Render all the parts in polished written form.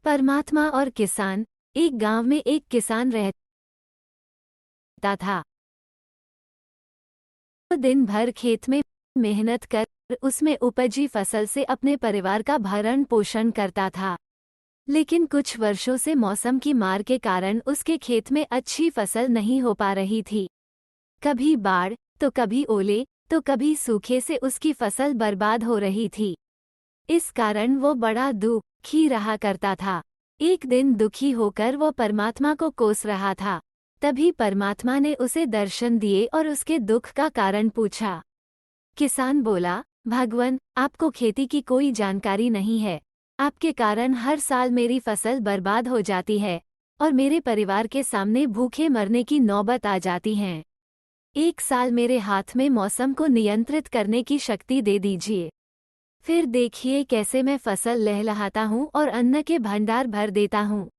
परमात्मा और किसान। एक गांव में एक किसान रहता था। वो दिन भर खेत में मेहनत कर उसमें उपजी फसल से अपने परिवार का भरण पोषण करता था। लेकिन कुछ वर्षों से मौसम की मार के कारण उसके खेत में अच्छी फसल नहीं हो पा रही थी। कभी बाढ़, तो कभी ओले, तो कभी सूखे से उसकी फसल बर्बाद हो रही थी। इस कारण वो बड़ा दुखी रहा करता था। एक दिन दुखी होकर वो परमात्मा को कोस रहा था। तभी परमात्मा ने उसे दर्शन दिए और उसके दुख का कारण पूछा। किसान बोला, भगवान, आपको खेती की कोई जानकारी नहीं है। आपके कारण हर साल मेरी फसल बर्बाद हो जाती है और मेरे परिवार के सामने भूखे मरने की नौबत आ जाती है। एक साल मेरे हाथ में मौसम को नियंत्रित करने की शक्ति दे दीजिए। फिर देखिए कैसे मैं फसल लहलहाता हूँ और अन्न के भंडार भर देता हूँ।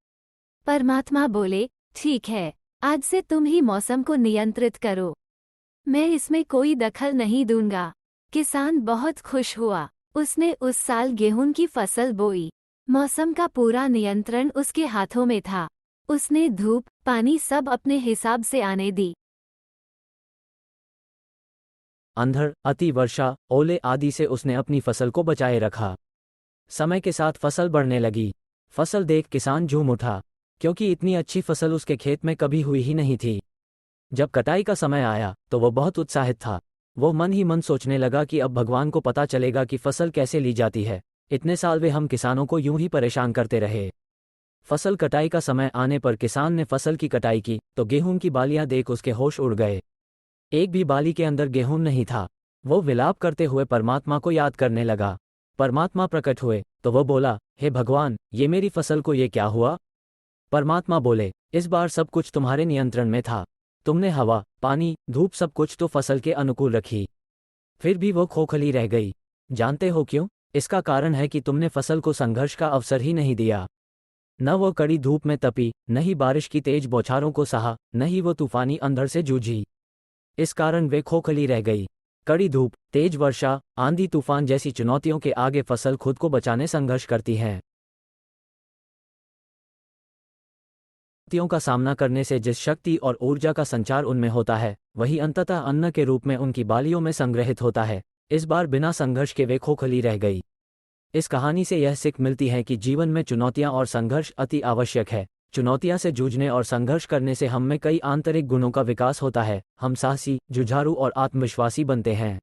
परमात्मा बोले, ठीक है, आज से तुम ही मौसम को नियंत्रित करो। मैं इसमें कोई दखल नहीं दूंगा। किसान बहुत खुश हुआ। उसने उस साल गेहूं की फसल बोई। मौसम का पूरा नियंत्रण उसके हाथों में था। उसने धूप, पानी सब अपने हिसाब से आने दी। अंधड़, अति वर्षा, ओले आदि से उसने अपनी फसल को बचाए रखा। समय के साथ फसल बढ़ने लगी। फसल देख किसान झूम उठा, क्योंकि इतनी अच्छी फसल उसके खेत में कभी हुई ही नहीं थी। जब कटाई का समय आया तो वह बहुत उत्साहित था। वो मन ही मन सोचने लगा कि अब भगवान को पता चलेगा कि फसल कैसे ली जाती है। इतने साल वे हम किसानों को यूं ही परेशान करते रहे। फसल कटाई का समय आने पर किसान ने फसल की कटाई की तो गेहूं की बालियां देख उसके होश उड़ गए। एक भी बाली के अंदर गेहूं नहीं था। वो विलाप करते हुए परमात्मा को याद करने लगा। परमात्मा प्रकट हुए तो वह बोला, हे भगवान, ये मेरी फसल को ये क्या हुआ? परमात्मा बोले, इस बार सब कुछ तुम्हारे नियंत्रण में था। तुमने हवा, पानी, धूप सब कुछ तो फसल के अनुकूल रखी, फिर भी वो खोखली रह गई। जानते हो क्यों? इसका कारण है कि तुमने फसल को संघर्ष का अवसर ही नहीं दिया। न वो कड़ी धूप में तपी, न ही बारिश की तेज बौछारों को सहा, न ही वो तूफानी अंधड़ से जूझी। इस कारण वे खोखली रह गई। कड़ी धूप, तेज वर्षा, आंधी तूफान जैसी चुनौतियों के आगे फसल खुद को बचाने संघर्ष करती है। चुनौतियों का सामना करने से जिस शक्ति और ऊर्जा का संचार उनमें होता है, वही अंततः अन्न के रूप में उनकी बालियों में संग्रहित होता है। इस बार बिना संघर्ष के वे खोखली रह गई। इस कहानी से यह सीख मिलती है कि जीवन में चुनौतियां और संघर्ष अति आवश्यक है। चुनौतियां से जूझने और संघर्ष करने से हम में कई आंतरिक गुणों का विकास होता है। हम साहसी, जुझारू और आत्मविश्वासी बनते हैं।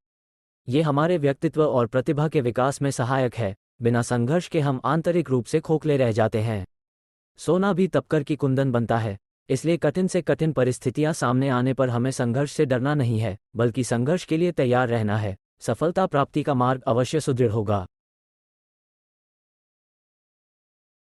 ये हमारे व्यक्तित्व और प्रतिभा के विकास में सहायक है। बिना संघर्ष के हम आंतरिक रूप से खोखले रह जाते हैं। सोना भी तपकर की कुंदन बनता है। इसलिए कठिन से कठिन परिस्थितियां सामने आने पर हमें संघर्ष से डरना नहीं है, बल्कि संघर्ष के लिए तैयार रहना है। सफलता प्राप्ति का मार्ग अवश्य सुदृढ़ होगा।